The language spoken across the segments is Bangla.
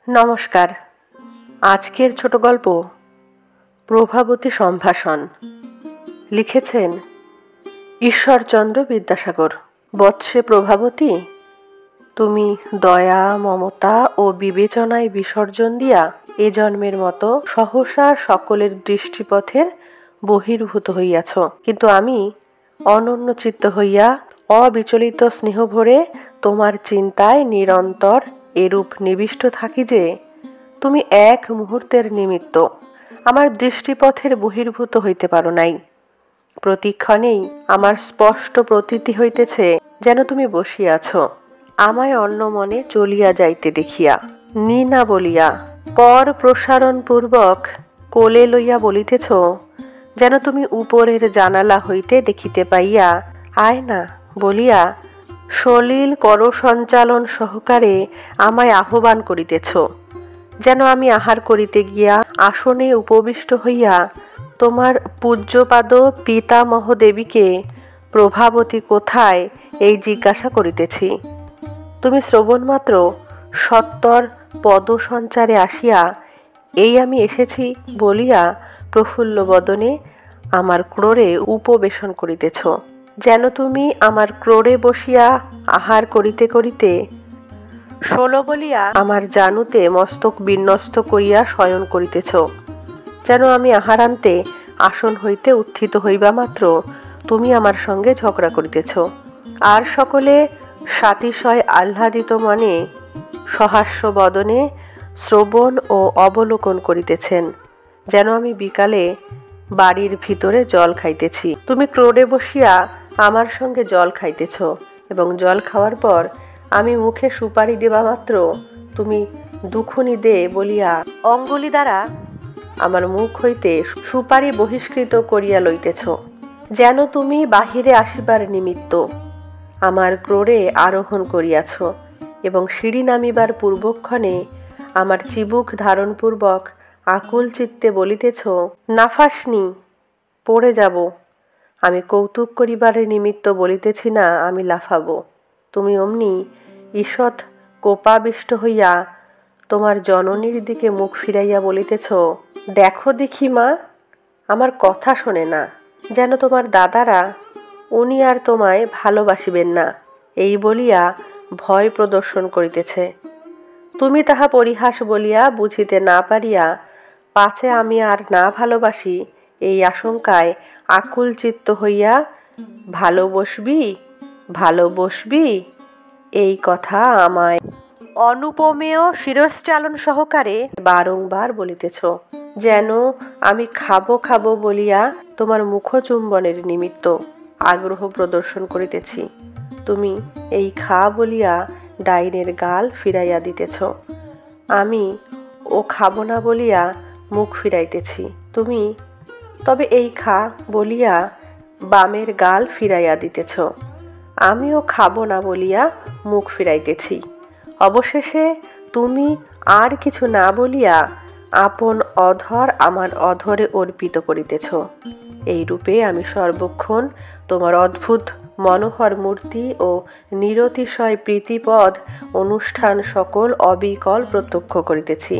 নমস্কার। আজকের ছোট গল্প প্রভাবতী সম্ভাষণ লিখেছেন ঈশ্বরচন্দ্র বিদ্যাসাগর। বৎসে প্রভাবতী, তুমি দয়া, মমতা ও বিবেচনায় বিসর্জন দিয়া এ জন্মের মতো সহসা সকলের দৃষ্টিপথের বহির্ভূত হইয়াছ। কিন্তু আমি অনন্য চিত্ত হইয়া অবিচলিত স্নেহভরে তোমার চিন্তায় নিরন্তর এরূপ নিবিষ্ট থাকি যে তুমি এক মুহূর্তের নিমিত্ত আমার দৃষ্টিপথের বহির্ভূত হইতে পারো নাই। প্রতিক্ষণেই আমার স্পষ্ট প্রতীতি হইতেছে যেন তুমি বসিয়াছ, আমায় অন্য মনে চলিয়া যাইতে দেখিয়া। নি না বলিয়া কর প্রসারণ পূর্বক কোলে লইয়া বলিতেছ, যেন তুমি উপরের জানালা হইতে দেখিতে পাইয়া আয় না বলিয়া সলিল কর সঞ্চালন সহকারে আমায় আহ্বান করিতেছ। যেন আমি আহার করিতে গিয়া আসনে উপবিষ্ট হইয়া তোমার পূজ্যপাদ পিতামহ দেবীকে প্রভাবতী কোথায় এই জিজ্ঞাসা করিতেছি। তুমি শ্রবণমাত্র সত্বর পদসঞ্চারে আসিয়া এই আমি এসেছি বলিয়া প্রফুল্ল বদনে আমার ক্রোড়ে উপবেশন করিতেছ। যেন তুমি আমার ক্রোড়ে বসিয়া আহার করিতে করিতে ষোলো বলিয়া আমার জানুতে মস্তক বিন্যস্ত করিয়া শয়ন করিতেছ। যেন আমি আহারান্তে আসন হইতে উত্থিত হইবা মাত্র তুমি আমার সঙ্গে ঝগড়া করিতেছ, আর সকলে সাতিশয় আহ্লাদিত মনে সহাস্য বদনে শ্রবণ ও অবলোকন করিতেছেন। যেন আমি বিকালে বাড়ির ভিতরে জল খাইতেছি, তুমি ক্রোড়ে বসিয়া আমার সঙ্গে জল খাইতেছ, এবং জল খাওয়ার পর আমি মুখে সুপারি দেবা মাত্র তুমি দুখুনি দে বলিয়া অঙ্গুলি দ্বারা আমার মুখ হইতে সুপারি বহিষ্কৃত করিয়া লইতেছ। যেন তুমি বাহিরে আসিবার নিমিত্ত আমার ক্রোড়ে আরোহণ করিয়াছ, এবং সিঁড়ি নামিবার পূর্বক্ষণে আমার চিবুক ধারণপূর্বক আকুল চিত্তে বলিতেছ, নাফাসনি, পড়ে যাব। আমি কৌতুক করিবার নিমিত্ত বলিতেছি না আমি লাফাবো। তুমি অমনি ঈষৎ কোপাবিষ্ট হইয়া তোমার জননীর দিকে মুখ ফিরাইয়া বলিতেছ, দেখো দেখি মা, আমার কথা শোনে না। যেন তোমার দাদারা উনি আর তোমায় ভালোবাসিবেন না এই বলিয়া ভয় প্রদর্শন করিতেছে। তুমি তাহা পরিহাস বলিয়া বুঝিতে না পারিয়া পাছে আমি আর না ভালোবাসি এই আশঙ্কায় আকুল চিত্ত হইয়া ভালোবসবি ভালোবসবি এই কথা আমায় অনুপমেয় শিরশ্চালন সহকারে বারংবার বলিতেছ। যেন আমি খাবো খাবো বলিয়া তোমার মুখচুম্বনের নিমিত্ত আগ্রহ প্রদর্শন করিতেছি। তুমি এই খা বলিয়া ডাইনের গাল ফিরাইয়া দিতেছ। আমি ও খাবো না বলিয়া মুখ ফিরাইতেছি। তুমি তবে এই খা বলিয়া বামের গাল ফিরাইয়া দিতেছ। আমিও খাবো না বলিয়া মুখ ফিরাইতেছি। অবশেষে তুমি আর কিছু না বলিয়া আপন অধর আমার অধরে অর্পিত করিতেছ। এই রূপে আমি সর্বক্ষণ তোমার অদ্ভুত মনোহর মূর্তি ও নিরতিশয় প্রীতিপদ অনুষ্ঠান সকল অবিকল প্রত্যক্ষ করিতেছি।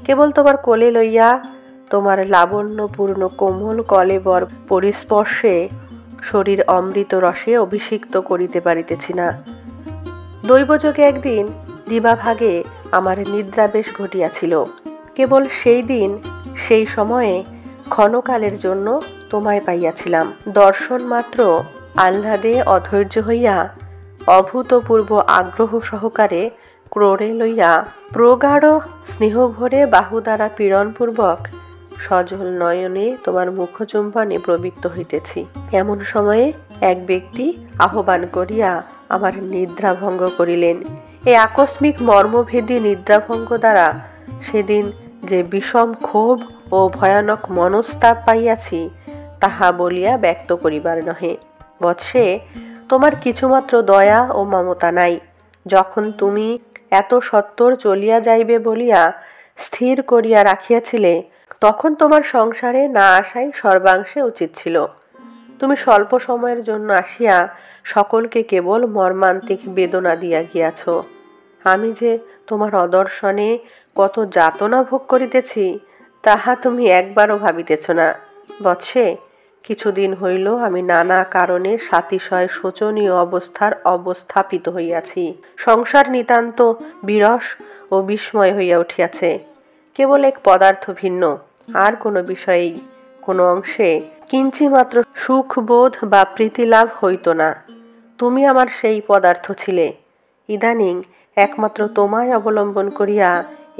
কেবল তোমার কোলে লইয়া তোমার লাবণ্যপূর্ণ কোমল কলেবর পরিস্পর্শে শরীর অমৃত রসে অভিষিক্ত করিতে পারিতেছি না। দৈবযোগে একদিন দিবাভাগে আমার নিদ্রাবেশ ঘটিয়াছিল। কেবল সেই দিন সেই সময়ে ক্ষণকালের জন্য তোমায় পাইয়াছিলাম। দর্শন মাত্র আহ্লাদে অধৈর্য হইয়া অভূতপূর্ব আগ্রহ সহকারে ক্রোড়ে লইয়া প্রগাঢ় স্নেহভরে বাহু দ্বারা পীড়নপূর্বক সজল নয়নে তোমার মুখচুম্বনে প্রবৃত্ত হইতেছি। এমন সময়ে এক ব্যক্তি আহ্বান করিয়া আমার নিদ্রাভঙ্গ করিলেন। এই আকস্মিক মর্মভেদী নিদ্রাভঙ্গ দ্বারা সেদিন যে বিষম ক্ষোভ ও ভয়ানক মনস্তাপ পাইয়াছি তাহা বলিয়া ব্যক্ত করিবার নহে। বৎসে, তোমার কিছুমাত্র দয়া ও মমতা নাই। যখন তুমি এত সত্বর চলিয়া যাইবে বলিয়া স্থির করিয়া রাখিয়াছিলে তখন তোমার সংসারে না আসাই সর্বাংশে উচিত ছিল। তুমি স্বল্প সময়ের জন্য আসিয়া সকলকে কেবল মর্মান্তিক বেদনা দিয়া গিয়াছ। আমি যে তোমার অদর্শনে কত যাতনা ভোগ করিতেছি তাহা তুমি একবারও ভাবিতেছ না। বৎসে, কিছুদিন হইল আমি নানা কারণে সাতিশয় শোচনীয় অবস্থার অবস্থাপিত হইয়াছি। সংসার নিতান্ত বিরস ও বিস্ময় হইয়া উঠিয়াছে। কেবল এক পদার্থ ভিন্ন, আর কোনো বিষয়েই কোনো অংশে কিঞ্চিমাত্র সুখবোধ বা প্রীতিলাভ হইত না। তুমি আমার সেই পদার্থ ছিলে। ইদানিং একমাত্র তোমায় অবলম্বন করিয়া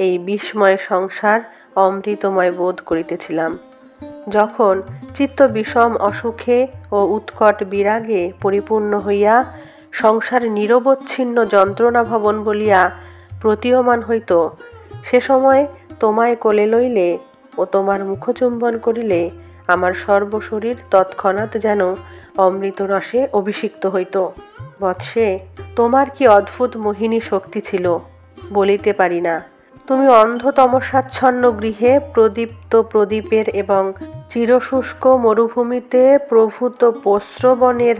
এই বিস্ময় সংসার অমৃতময় বোধ করিতেছিলাম। যখন চিত্ত বিষম অসুখে ও উৎকট বিরাগে পরিপূর্ণ হইয়া সংসার নিরবচ্ছিন্ন যন্ত্রণা ভবন বলিয়া প্রতীয়মান হইত, সে সময় তোমায় কোলে লইলে ও তোমার মুখচুম্বন করিলে আমার সর্বশরীর তৎক্ষণাৎ যেন অমৃত রসে অভিষিক্ত হইত। বৎসে, তোমার কি অদ্ভুত মোহিনী শক্তি ছিল, বলিতে পারি না। তুমি অন্ধ তমসাচ্ছন্ন গৃহে প্রদীপ্ত প্রদীপের এবং চিরশুষ্ক মরুভূমিতে প্রভূত প্রস্রবণের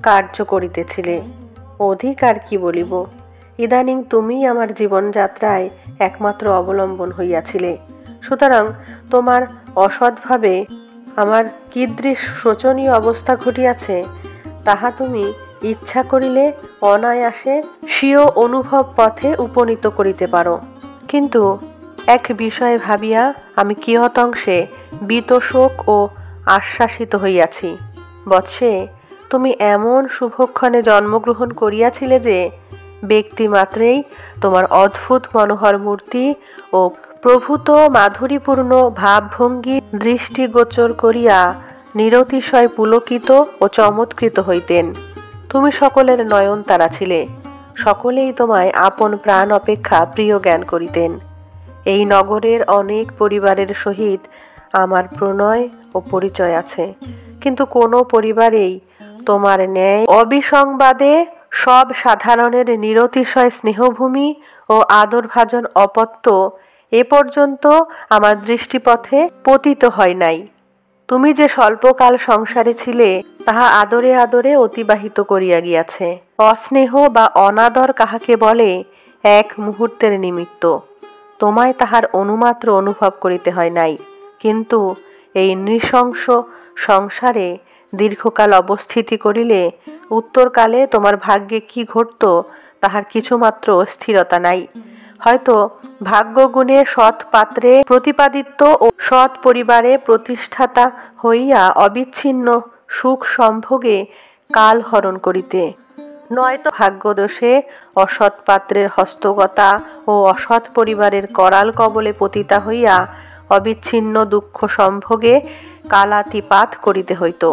কার্য করিতেছিলে। অধিক আর কি বলিব। ইদানিং তুমিই আমার জীবনযাত্রায় একমাত্র অবলম্বন হইয়াছিলে। সুতরাং তোমার অসৎভাবে আমার কীদৃশ শোচনীয় অবস্থা ঘটিয়াছে তাহা তুমি ইচ্ছা করিলে অনায়াসে স্বীয় অনুভব পথে উপনীত করিতে পারো। কিন্তু এক বিষয়ে ভাবিয়া আমি কিয়দংশে বীতশোক ও আশ্বাসিত হইয়াছি। বৎসে, তুমি এমন শুভক্ষণে জন্মগ্রহণ করিয়াছিলে যে ব্যক্তিমাত্রেই তোমার অদ্ভুত মনোহর মূর্তি ও প্রভূত মাধুরীপূর্ণ ভাবভঙ্গি দৃষ্টিগোচর করিয়া নিরতিশয় পুলকিত ও চমৎকৃত হইতেন। তুমি সকলের নয়নতারা ছিলে। সকলেই তোমায় আপন প্রাণ অপেক্ষা প্রিয় জ্ঞান করিতেন। এই নগরের অনেক পরিবারের সহিত আমার প্রণয় ও পরিচয় আছে, কিন্তু কোনো পরিবারেই তোমার ন্যায় অবিসংবাদে সব সাধারণের নিরতিশয় স্নেহভূমি ও আদরভাজন অপত্য এ পর্যন্ত আমার দৃষ্টিপথে পতিত হয় নাই। তুমি যে স্বল্পকাল সংসারে ছিলে তাহা আদরে আদরে অতিবাহিত করিয়া গিয়াছে। অস্নেহ বা অনাদর কাহাকে বলে এক মুহূর্তের নিমিত্ত, তোমায় তাহার অনুমাত্র অনুভব করিতে হয় নাই। কিন্তু এই নৃশংস সংসারে দীর্ঘকাল অবস্থিতি করিলে উত্তরকালে তোমার ভাগ্যে কি ঘটত তাহার কিছুমাত্র স্থিরতা নাই। হয়তো ভাগ্যগুণে সৎ পাত্রে প্রতিপাদিত্য ও সৎ পরিবারে প্রতিষ্ঠাতা হইয়া অবিচ্ছিন্ন সুখ সম্ভোগে কাল হরণ করিতে, নয়তো ভাগ্যদোষে অসৎ পাত্রের হস্তগতা ও অসৎ পরিবারের করাল কবলে পতিতা হইয়া অবিচ্ছিন্ন দুঃখ সম্ভোগে কালাতিপাত করিতে হইত।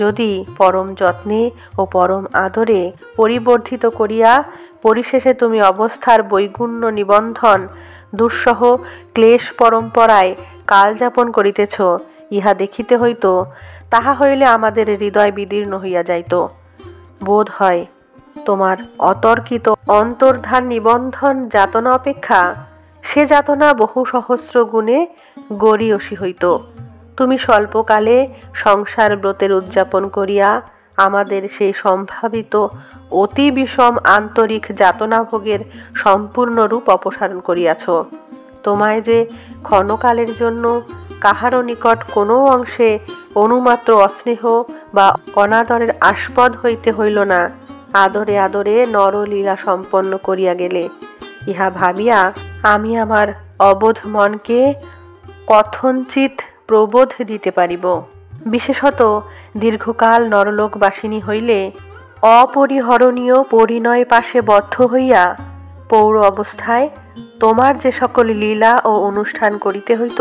যদি পরম যত্নে ও পরম আদরে পরিবর্ধিত করিয়া পরিশেষে তুমি অবস্থার বৈগুণ্য নিবন্ধন দুঃসহ ক্লেশ পরম্পরায় কালযাপন করিতেছ, ইহা দেখিতে হইত, তাহা হইলে আমাদের হৃদয় বিদীর্ণ হইয়া যাইত। বোধ হয় তোমার অতর্কিত অন্তর্ধান নিবন্ধন যাতনা অপেক্ষা সে যাতনা বহু সহস্র গুণে গরীয়সী হইত। তুমি স্বল্পকালে সংসার ব্রতের উদযাপন করিয়া আমাদের সেই সম্ভাবিত অতি বিষম আন্তরিক যাতনাভোগের সম্পূর্ণ রূপ অপসারণ করিয়াছ। তোমায় যে ক্ষণকালের জন্য কাহারও নিকট কোনো অংশে অনুমাত্র অস্নেহ বা অনাদরের আস্পদ হইতে হইল না, আদরে আদরে নরলীলা সম্পন্ন করিয়া গেলে। ইহা ভাবিয়া আমি আমার অবোধ মনকে কথঞ্চিৎ প্রবোধ দিতে পারিব। বিশেষত দীর্ঘকাল নরলোকবাসিনী হইলে অপরিহরণীয় পরিণয় পাশে বদ্ধ হইয়া পৌর অবস্থায় তোমার যে সকল লীলা ও অনুষ্ঠান করিতে হইত,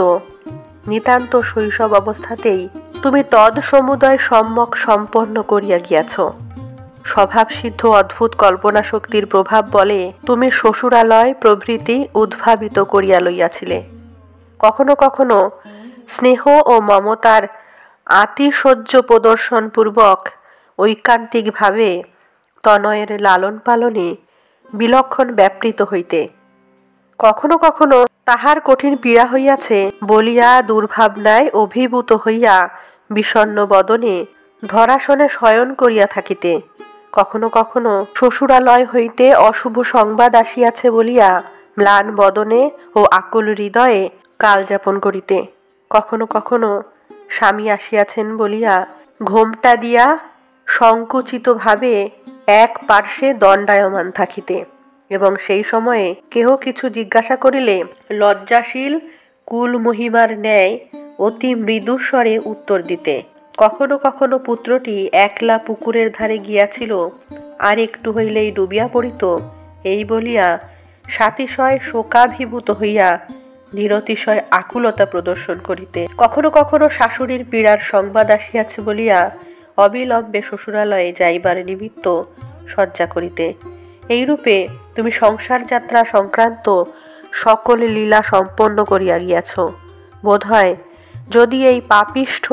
নিতান্ত শৈশব অবস্থাতেই তুমি তৎসমুদয় সম্যক সম্পন্ন করিয়া গিয়াছ। স্বভাবসিদ্ধ অদ্ভুত কল্পনা শক্তির প্রভাব বলে তুমি শ্বশুরালয় প্রভৃতি উদ্ভাবিত করিয়া লইয়াছিলে। কখনো কখনো স্নেহ ও মমতার আতিশয্য প্রদর্শনপূর্বক ঐকান্তিকভাবে তনয়ের লালন পালনে বিলক্ষণ ব্যাপৃত হইতে। কখনো কখনো তাহার কঠিন পীড়া হইয়াছে বলিয়া দুর্ভাবনায় অভিভূত হইয়া বিষণ্ণ বদনে ধরাসনে শয়ন করিয়া থাকিতে। কখনো কখনো শ্বশুরালয় হইতে অশুভ সংবাদ আসিয়াছে বলিয়া ম্লান বদনে ও আকুল হৃদয়ে কাল যাপন করিতে, কখনো কখনো স্বামী আসিয়াছেন বলিয়া ঘোমটা দিয়া সংকুচিতভাবে এক পার্শ্বে দণ্ডায়মান থাকিতে এবং সেই সময়ে কেহ কিছু জিজ্ঞাসা করিলে লজ্জাশীল কুল মহিমার ন্যায় অতি মৃদুস্বরে উত্তর দিতে। কখনো কখনো পুত্রটি একলা পুকুরের ধারে গিয়াছিল, আর একটু হইলেই ডুবিয়া পড়িত, এই বলিয়া সাতিশয় শোকাভিভূত হইয়া নিরতিশয় আকুলতা প্রদর্শন করিতে। কখনো কখনো শাশুড়ির পীড়ার সংবাদ আসিয়াছে বলিয়া অবিলম্বে শ্বশুরালয়ে যাইবার নিমিত্ত সজ্জা করিতে। এইরূপে তুমি সংসার যাত্রা সংক্রান্ত সকল লীলা সম্পন্ন করিয়া গিয়াছ। বোধহয় যদি এই পাপিষ্ঠ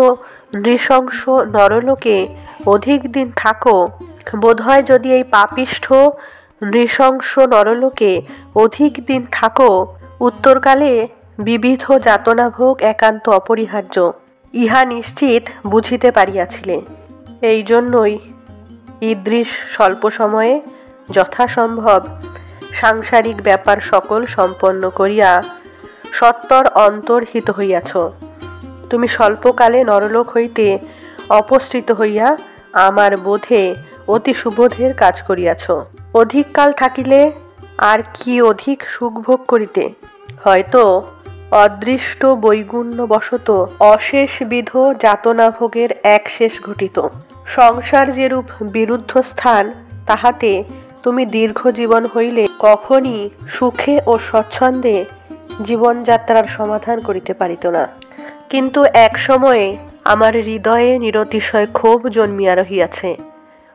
নৃশংস নরলোকে অধিক দিন থাকো, উত্তরকালে বিবিধ যাতনাভোগ একান্ত অপরিহার্য, ইহা নিশ্চিত বুঝিতে পারিয়াছিলে। এই জন্যই ঈদৃশ স্বল্প সময়ে যথাসম্ভব সাংসারিক ব্যাপার সকল সম্পন্ন করিয়া সত্বর অন্তর্হিত হইয়াছ। তুমি স্বল্পকালে নরলোক হইতে অপসৃত হইয়া আমার বোধে অতি সুবোধের কাজ করিয়াছ। অধিক কাল থাকিলে আর কি অধিক সুখভোগ করিতে? হয়তো অদৃষ্ট বৈগুণ্যবশত অশেষবিধ যাতনাভোগের এক শেষ ঘটিত। সংসার যেরূপ বিরুদ্ধ স্থান, তাহাতে তুমি দীর্ঘ জীবন হইলে কখনই সুখে ও স্বচ্ছন্দে জীবনযাত্রার সমাধান করিতে পারিত না। কিন্তু এক সময়ে আমার হৃদয়ে নিরতিশয় ক্ষোভ জন্মিয়া রহিয়াছে।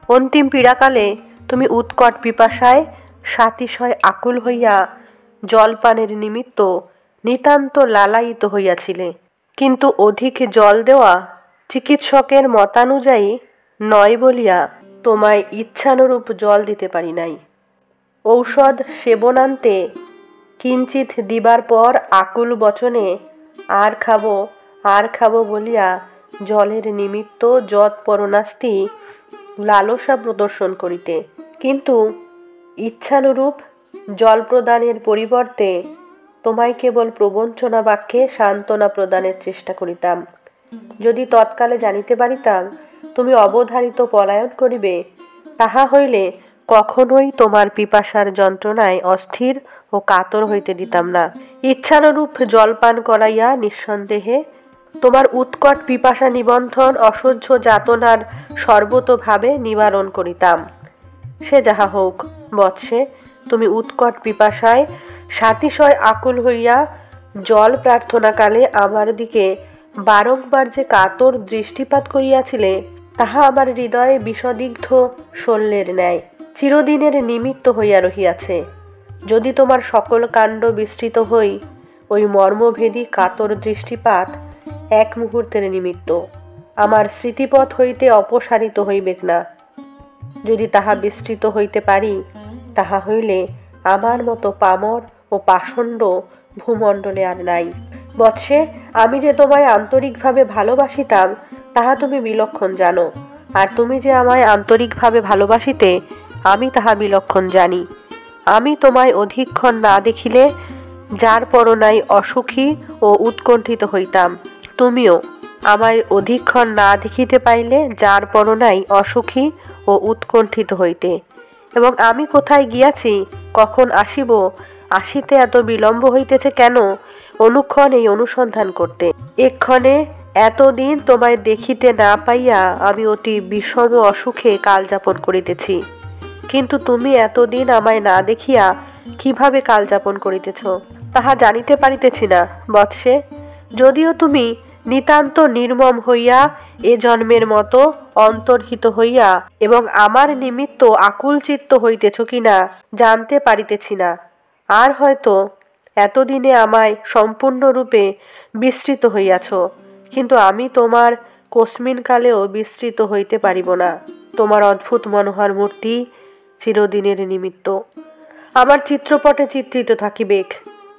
অন্তিম পীড়াকালে তুমি উৎকট পিপাসায় সাতিশয় আকুল হইয়া জলপানের নিমিত্ত নিতান্ত লালায়িত হইয়াছিলে, কিন্তু অধিক জল দেওয়া চিকিৎসকের মতানুযায়ী নয় বলিয়া তোমায় ইচ্ছানুরূপ জল দিতে পারি নাই। ঔষধ সেবনান্তে কিঞ্চিৎ দিবার পর আকুল বচনে আর খাবো বলিয়া জলের নিমিত্ত যৎপরনাস্তি লালসা প্রদর্শন করিতে, কিন্তু ইচ্ছানুরূপ জল প্রদানের পরিবর্তে তোমায় কেবল প্রবঞ্চনা বাক্যে সান্ত্বনা প্রদানের চেষ্টা করিতাম। যদি তৎকালে জানিতে পারিতাম তুমি অবধারিত পলায়ন করিবে, তাহা হইলে কখনোই তোমার পিপাসার যন্ত্রণায় অস্থির ও কাতর হইতে দিতাম না। ইচ্ছানুরূপ জলপান করাইয়া নিঃসন্দেহে তোমার উৎকট পিপাসা নিবন্ধন অসহ্য যাতনার সর্বতোভাবে নিবারণ করিতাম। সে যাহা হোক বৎসে, তুমি উৎকট পিপাসায় সাতিশয় আকুল হইয়া জল প্রার্থনাকালে আমার দিকে বারংবার যে কাতর দৃষ্টিপাত করিয়াছিলে, তাহা আমার হৃদয়ে বিষদিগ্ধ শল্যের ন্যায় চিরদিনের নিমিত্ত হইয়া রহিয়াছে। যদি তোমার সকল কাণ্ড বিস্তৃত হই, ওই মর্মভেদী কাতর দৃষ্টিপাত এক মুহূর্তের নিমিত্ত আমার স্মৃতিপথ হইতে অপসারিত হইবেক না। যদি তাহা বিস্তৃত হইতে পারি, তাহা হইলে আমার মতো পামর ও পাষণ্ড ভূমণ্ডলে আর নাই। বৎসে, আমি যে তোমায় আন্তরিকভাবে ভালোবাসিতাম তাহা তুমি বিলক্ষণ জানো, আর তুমি যে আমায় আন্তরিকভাবে ভালোবাসিতে আমি তাহা বিলক্ষণ জানি। আমি তোমায় অধিকক্ষণ না দেখিলে যার পরনাই অসুখী ও উৎকণ্ঠিত হইতাম, তুমিও আমায় অধিকক্ষণ না দেখিতে পাইলে যার পরনাই অসুখী ও উৎকণ্ঠিত হইতে। এবং আমি কোথায় গিয়াছি, কখন আসিব, আসিতে এত বিলম্ব হইতেছে কেন, অনুক্ষণ এই অনুসন্ধান করতে। এক্ষণে এতদিন তোমায় দেখিতে না পাইয়া আমি অতি বিষম অসুখে কাল যাপন করিতেছি, কিন্তু তুমি এতদিন আমায় না দেখিয়া কিভাবে কাল যাপন করিতেছ তাহা জানিতে পারিতেছি না। বৎসে, যদিও তুমি নিতান্ত নির্মম হইয়া এ জন্মের মতো অন্তর্হিত হইয়া এবং আমার নিমিত্ত আকুল চিত্ত হইতেছ কিনা জানতে পারিতেছি না, আর হয়তো এতদিনে আমায় সম্পূর্ণরূপে বিস্মৃত হইয়াছ, কিন্তু আমি তোমার কস্মিনকালেও বিস্মৃত হইতে পারিব না। তোমার অদ্ভুত মনোহর মূর্তি চিরদিনের নিমিত্ত আমার চিত্রপটে চিত্রিত থাকিবেক।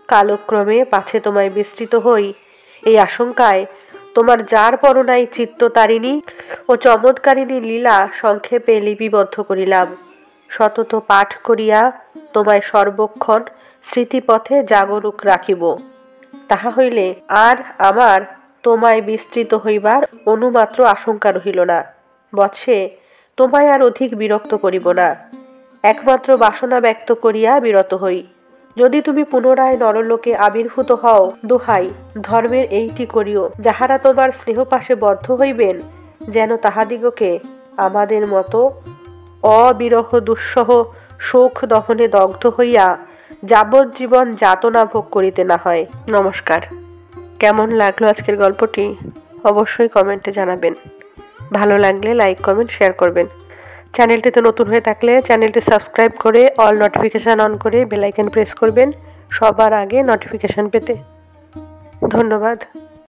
কালক্রমে পাছে তোমায় বিস্মৃত হই, এই আশঙ্কায় তোমার যার পরনাই চিত্ততারিণী ও চমৎকারিণী লীলা সংক্ষেপে লিপিবদ্ধ করিলাম। সতত পাঠ করিয়া তোমায় সর্বক্ষণ স্মৃতিপথে জাগরুক রাখিব। তাহা হইলে আর আমার তোমায় বিস্তৃত হইবার অনুমাত্র আশঙ্কা রহিল না। বৎসে, তোমায় আর অধিক বিরক্ত করিব না। একমাত্র বাসনা ব্যক্ত করিয়া বিরত হই। যদি তুমি পুনরায় নরলোকে আবির্ভূত হও, দোহাই ধর্মের এইটি করিও, যাহারা তোমার স্নেহপাশে বদ্ধ হইবেন যেন তাহাদিগকে আমাদের মতো অবিরহ দুঃসহ শোক দহনে দগ্ধ হইয়া যাবজ্জীবন যাতনা ভোগ করিতে না হয়। নমস্কার। কেমন লাগলো আজকের গল্পটি অবশ্যই কমেন্টে জানাবেন। ভালো লাগলে লাইক, কমেন্ট, শেয়ার করবেন। চ্যানেলটিতে নতুন হয়ে থাকলে চ্যানেলটি সাবস্ক্রাইব করে অল নোটিফিকেশান অন করে বেল আইকন প্রেস করবেন সবার আগে নোটিফিকেশান পেতে। ধন্যবাদ।